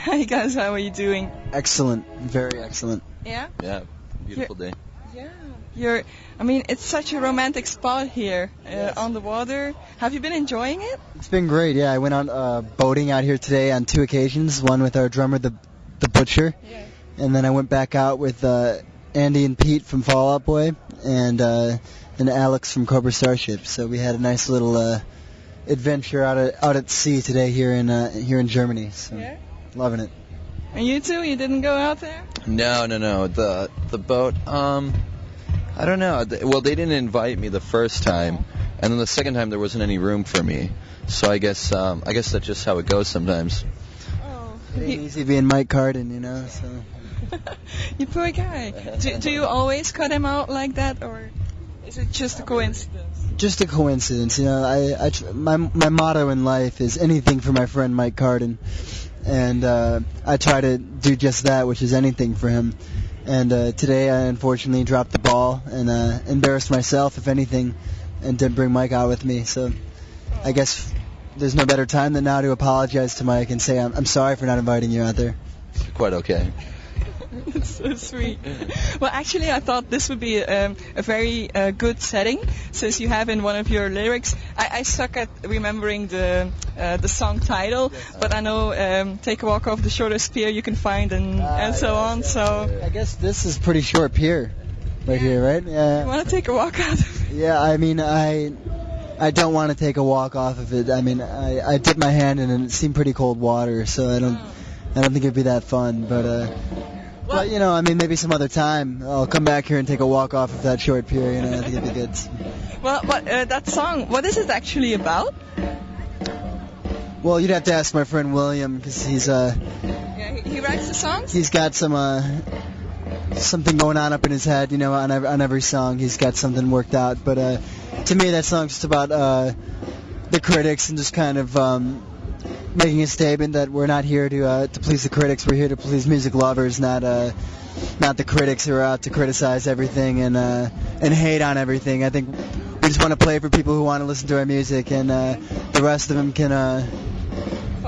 Hi guys, how are you doing? Excellent, very excellent. Yeah? Yeah, beautiful day. Yeah. It's such a romantic spot here on the water. Have you been enjoying it? It's been great. Yeah, I went on boating out here today on 2 occasions. One with our drummer, the Butcher, and then I went back out with Andy and Pete from Fall Out Boy, and Alex from Cobra Starship. So we had a nice little adventure out at sea today here in Germany. So loving it. And you too? You didn't go out there? No. The boat. I don't know. Well, they didn't invite me the first time, and then the second time there wasn't any room for me. So I guess that's just how it goes sometimes. Oh. It ain't easy being Mike Carden, you know. So. You poor guy. Do you always cut him out like that, or is it just a coincidence? Just a coincidence, you know. My motto in life is anything for my friend Mike Carden, and I try to do just that, which is anything for him. And today I unfortunately dropped the ball and embarrassed myself, if anything, and didn't bring Mike out with me. So I guess there's no better time than now to apologize to Mike and say I'm sorry for not inviting you out there. Quite okay. It's so sweet. Well, actually, I thought this would be a very good setting, since you have in one of your lyrics. I suck at remembering the song title, but I know "Take a Walk Off the Shortest Pier" you can find and so on. So I guess this is pretty short pier, right here, right? Yeah. You want to take a walk out of it? Yeah, I mean, I don't want to take a walk off of it. I mean, I dipped my hand in and it seemed pretty cold water, so I don't think it'd be that fun, but. But, you know, I mean, maybe some other time I'll come back here and take a walk off of that short pier, you know, I think it'd be good. Well, but that song, what is it actually about? Well, you'd have to ask my friend William, because he's, Yeah, he writes the songs? He's got something going on up in his head, you know, on every song. He's got something worked out. But to me, that song's just about the critics and just kind of making a statement that we're not here to please the critics. We're here to please music lovers, not the critics who are out to criticize everything and hate on everything. I think we just want to play for people who want to listen to our music, and the rest of them can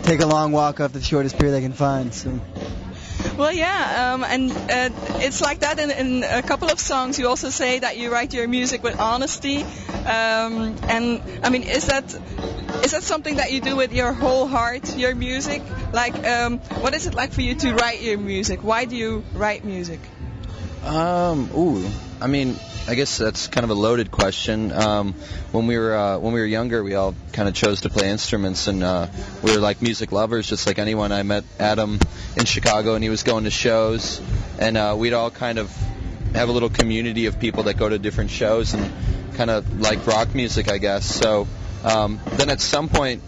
take a long walk off the shortest pier they can find. So. Well, yeah, and it's like that in a couple of songs. You also say that you write your music with honesty, and I mean, is that something that you do with your whole heart, your music? Like, what is it like for you to write your music? Why do you write music? I mean, I guess that's kind of a loaded question. When we were younger, we all kind of chose to play instruments, and we were like music lovers, just like anyone. I met Adam in Chicago, and he was going to shows, and we'd all kind of have a little community of people that go to different shows and kind of like rock music, I guess. So then at some point,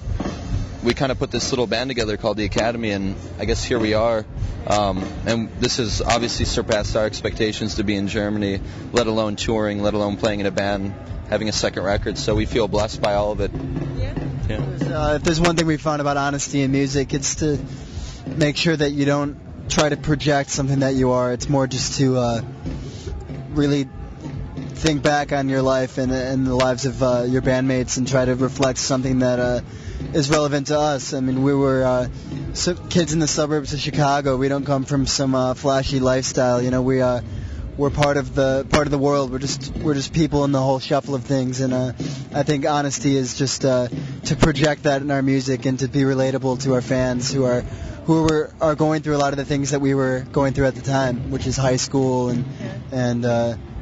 we kind of put this little band together called the Academy, and I guess here we are. And this has obviously surpassed our expectations to be in Germany, let alone touring, let alone playing in a band, having a second record. So we feel blessed by all of it. Yeah. If there's one thing we found about honesty in music, it's to make sure that you don't try to project something that you are. It's more just to really think back on your life and the lives of your bandmates and try to reflect something that is relevant to us. I mean, we were kids in the suburbs of Chicago. We don't come from some flashy lifestyle. You know, we're part of the world. We're just people in the whole shuffle of things. And I think honesty is just to project that in our music and to be relatable to our fans who are going through a lot of the things that we were going through at the time, which is high school and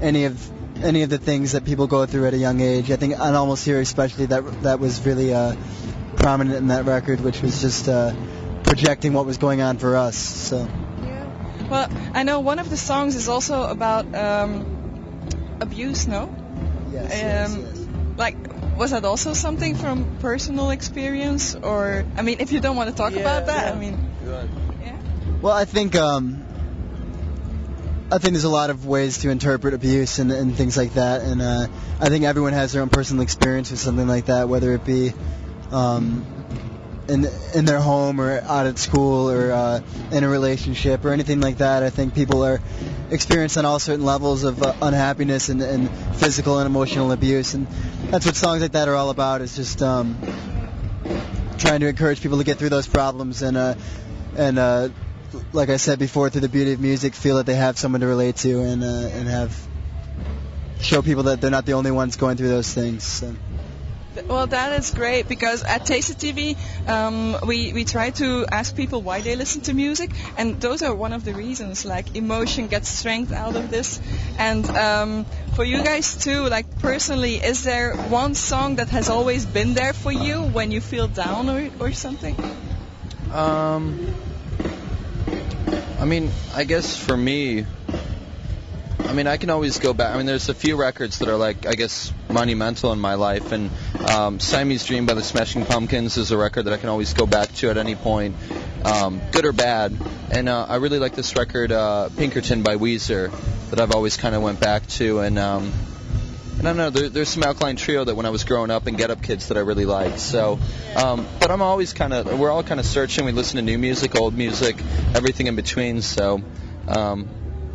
any of the things that people go through at a young age. I think on Almost Here especially, that was really prominent in that record, which was just projecting what was going on for us. So. Yeah. Well, I know one of the songs is also about abuse, no? Yes. Like, was that also something from personal experience, or I mean, if you don't want to talk about that, I mean. Yeah. Well, I think there's a lot of ways to interpret abuse and things like that, and I think everyone has their own personal experience with something like that, whether it be in their home or out at school or in a relationship or anything like that. I think people are experiencing all certain levels of unhappiness and physical and emotional abuse, and that's what songs like that are all about, is just trying to encourage people to get through those problems and like I said before, through the beauty of music, feel that they have someone to relate to and show people that they're not the only ones going through those things. So. Well, that is great, because at Taste of TV we try to ask people why they listen to music, and those are one of the reasons. Like, emotion gets strength out of this, and for you guys too. Like, personally, is there one song that has always been there for you when you feel down or something? I mean, I guess for me, I mean, I can always go back. I mean, there's a few records that are, like, I guess, monumental in my life, and Siamese Dream by the Smashing Pumpkins is a record that I can always go back to at any point, good or bad. And I really like this record, Pinkerton by Weezer, that I've always kind of went back to. And I don't know, there's some Alkaline Trio that when I was growing up, and Get Up Kids that I really liked. So, but I'm always we're all kind of searching. We listen to new music, old music, everything in between. So,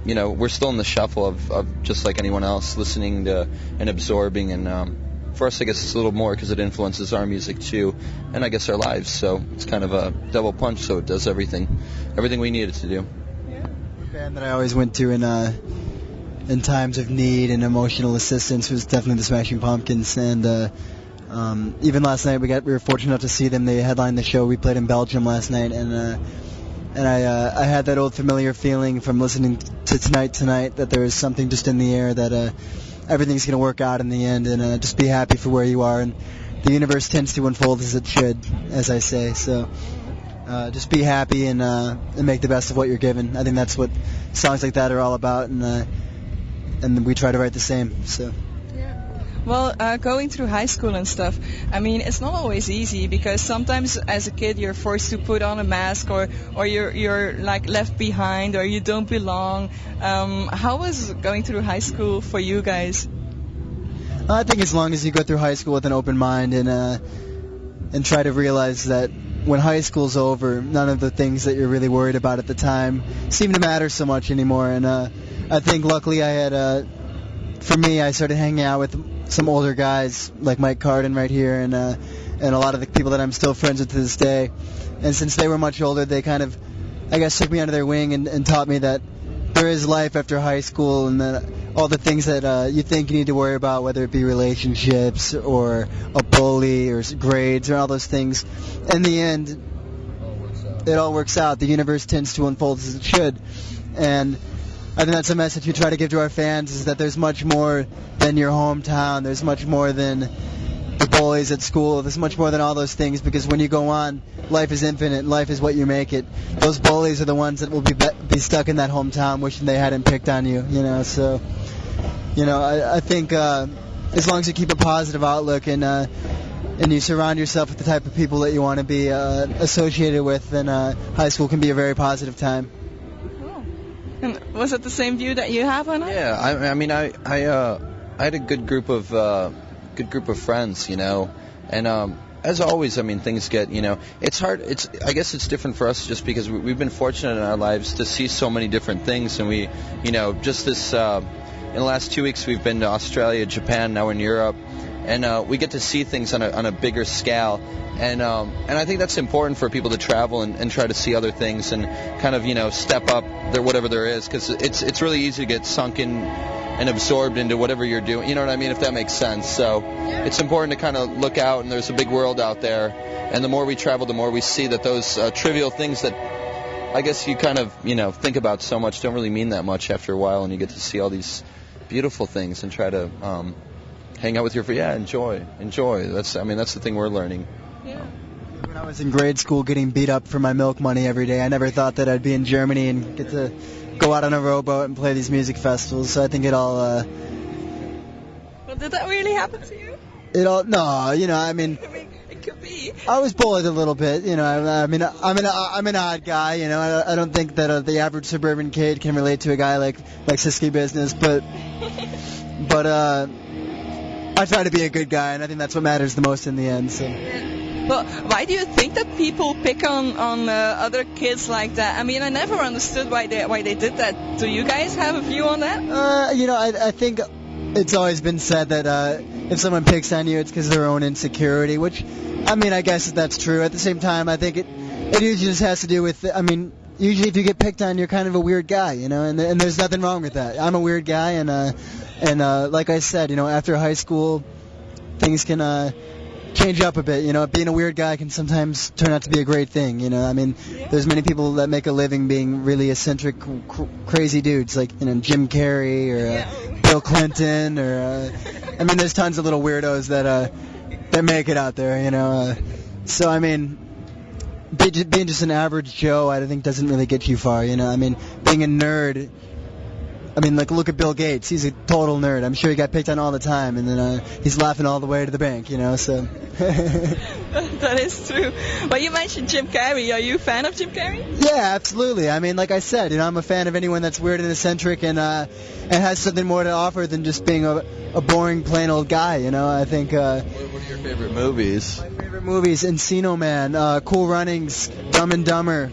you know, we're still in the shuffle of just like anyone else, listening to and absorbing. And for us, I guess it's a little more because it influences our music too, and I guess our lives. So it's kind of a double punch. So it does everything we need it to do. Yeah. The band that I always went to in times of need and emotional assistance was definitely the Smashing Pumpkins. And even last night we were fortunate enough to see them. They headlined the show. We played in Belgium last night, and I had that old familiar feeling from listening to Tonight that there is something just in the air, that everything's going to work out in the end, and just be happy for where you are. And the universe tends to unfold as it should, as I say. So just be happy and make the best of what you're given. I think that's what songs like that are all about, and we try to write the same. So. Well, going through high school and stuff, I mean, it's not always easy, because sometimes as a kid you're forced to put on a mask, or you're like left behind, or you don't belong. How was going through high school for you guys? I think as long as you go through high school with an open mind and try to realize that when high school's over, none of the things that you're really worried about at the time seem to matter so much anymore. And I think luckily for me, I started hanging out with some older guys like Mike Carden right here, and a lot of the people that I'm still friends with to this day. And since they were much older, they kind of, I guess, took me under their wing and taught me that there is life after high school, and that all the things that you think you need to worry about, whether it be relationships or a bully or grades or all those things, in the end, it all works out. The universe tends to unfold as it should. And I think that's a message we try to give to our fans, is that there's much more than your hometown. There's much more than the bullies at school. There's much more than all those things, because when you go on, life is infinite. Life is what you make it. Those bullies are the ones that will be stuck in that hometown wishing they hadn't picked on you, you know. So, you know, I think as long as you keep a positive outlook and you surround yourself with the type of people that you want to be associated with, then high school can be a very positive time. And was it the same view that you have on it? Yeah, I mean, I had a good group of friends, you know, and as always, I mean, things get, you know, it's hard. I guess it's different for us just because we've been fortunate in our lives to see so many different things, and we, you know, just this in the last 2 weeks we've been to Australia, Japan, now in Europe, and we get to see things on a bigger scale. And I think that's important for people to travel and try to see other things and kind of, you know, step up whatever there is, because it's really easy to get sunk in and absorbed into whatever you're doing. You know what I mean? If that makes sense. So it's important to kind of look out, and there's a big world out there. And the more we travel, the more we see that those trivial things that I guess you kind of, you know, think about so much don't really mean that much after a while, and you get to see all these beautiful things and try to hang out with your friends. Yeah, enjoy. That's the thing we're learning. Yeah. When I was in grade school getting beat up for my milk money every day, I never thought that I'd be in Germany and get to go out on a rowboat and play these music festivals. So I think it all... Well, did that really happen to you? No, you know, I mean... It could be. I was bullied a little bit, you know. I mean, I'm an odd guy, you know. I don't think that the average suburban kid can relate to a guy like Siski Business, but I try to be a good guy, and I think that's what matters the most in the end. So. Well, why do you think that people pick on other kids like that? I mean, I never understood why they did that. Do you guys have a view on that? You know, I think it's always been said that if someone picks on you, it's because of their own insecurity, which I mean, I guess that's true. At the same time, I think it usually just has to do with, I mean, usually if you get picked on, you're kind of a weird guy, you know, and there's nothing wrong with that. I'm a weird guy, and like I said, you know, after high school, things can change up a bit. You know, being a weird guy can sometimes turn out to be a great thing. You know, I mean, there's many people that make a living being really eccentric, crazy dudes, like, you know, Jim Carrey or Bill Clinton, or I mean, there's tons of little weirdos that make it out there. You know, so I mean, being just an average Joe, I think doesn't really get you far. You know, I mean, being a nerd. I mean, like, look at Bill Gates. He's a total nerd. I'm sure he got picked on all the time, and then he's laughing all the way to the bank, you know, so. That is true. Well, you mentioned Jim Carrey. Are you a fan of Jim Carrey? Yeah, absolutely. I mean, like I said, you know, I'm a fan of anyone that's weird and eccentric and has something more to offer than just being a boring, plain old guy, you know. I think... What are your favorite movies? My favorite movies, Encino Man, Cool Runnings, Dumb and Dumber,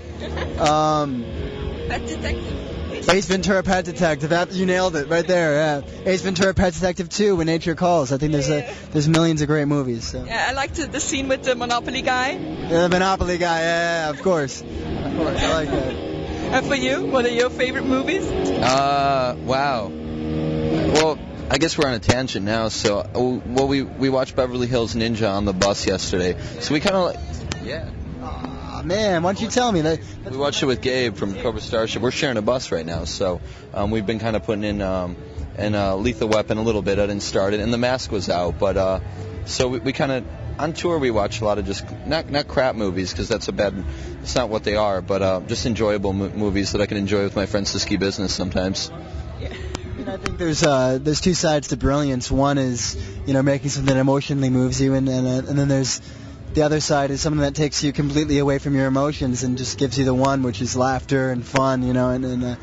Pet Detective. Ace Ventura, Pet Detective. You nailed it right there. Yeah. Ace Ventura, Pet Detective 2, When Nature Calls. I think there's millions of great movies. So. Yeah, I liked the scene with the Monopoly guy. Yeah, the Monopoly guy. Yeah, of course. Of course, I like that. And for you, what are your favorite movies? Wow. Well, I guess we're on a tangent now. So, we watched Beverly Hills Ninja on the bus yesterday. So we kind of yeah. Man, why don't you tell me that? We watched it with Gabe from Cobra Starship. We're sharing a bus right now, so we've been kind of putting in Lethal Weapon a little bit. I didn't start it, and The Mask was out, but so we kind of on tour we watch a lot of just not crap movies because it's not what they are, but just enjoyable movies that I can enjoy with my friends to ski business sometimes. Yeah. I think there's two sides to brilliance. One is, you know, making something that emotionally moves you, and then there's the other side is something that takes you completely away from your emotions and just gives you the one, which is laughter and fun, you know, and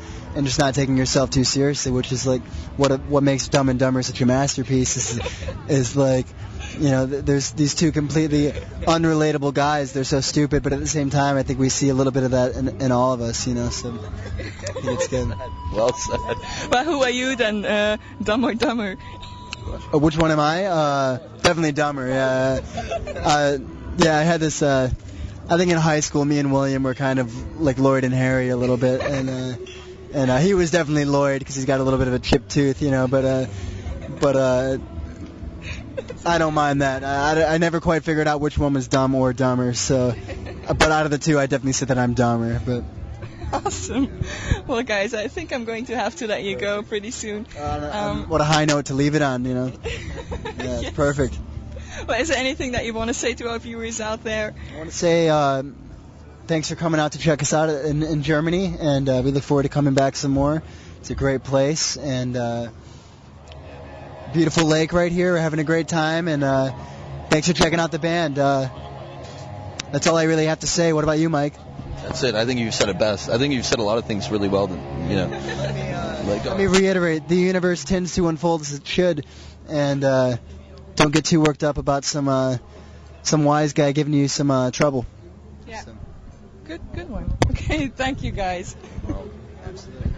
just not taking yourself too seriously, which is like what makes Dumb and Dumber such a masterpiece. Is like, you know, there's these two completely unrelatable guys. They're so stupid, but at the same time, I think we see a little bit of that in all of us, you know. So I think it's good. Well said. But who are you then, Dumb or Dumber? Which one am I? Definitely Dumber. Yeah. Yeah, I had this. I think in high school, me and William were kind of like Lloyd and Harry a little bit, and he was definitely Lloyd because he's got a little bit of a chipped tooth, you know. But I don't mind that. I never quite figured out which one was dumb or dumber. So, but out of the two, I definitely said that I'm dumber. But. Awesome. Well, guys, I think I'm going to have to let you go pretty soon. What a high note to leave it on, you know. Yeah, Yes. Perfect. Well, is there anything that you want to say to our viewers out there? I want to say thanks for coming out to check us out in Germany, and we look forward to coming back some more. It's a great place, and beautiful lake right here. We're having a great time, and thanks for checking out the band. That's all I really have to say. What about you, Mike? That's it. I think you've said it best. I think you've said a lot of things really well. You know. Let me reiterate: the universe tends to unfold as it should, and don't get too worked up about some wise guy giving you some trouble. Yeah. So. Good one. Okay, thank you, guys. Absolutely.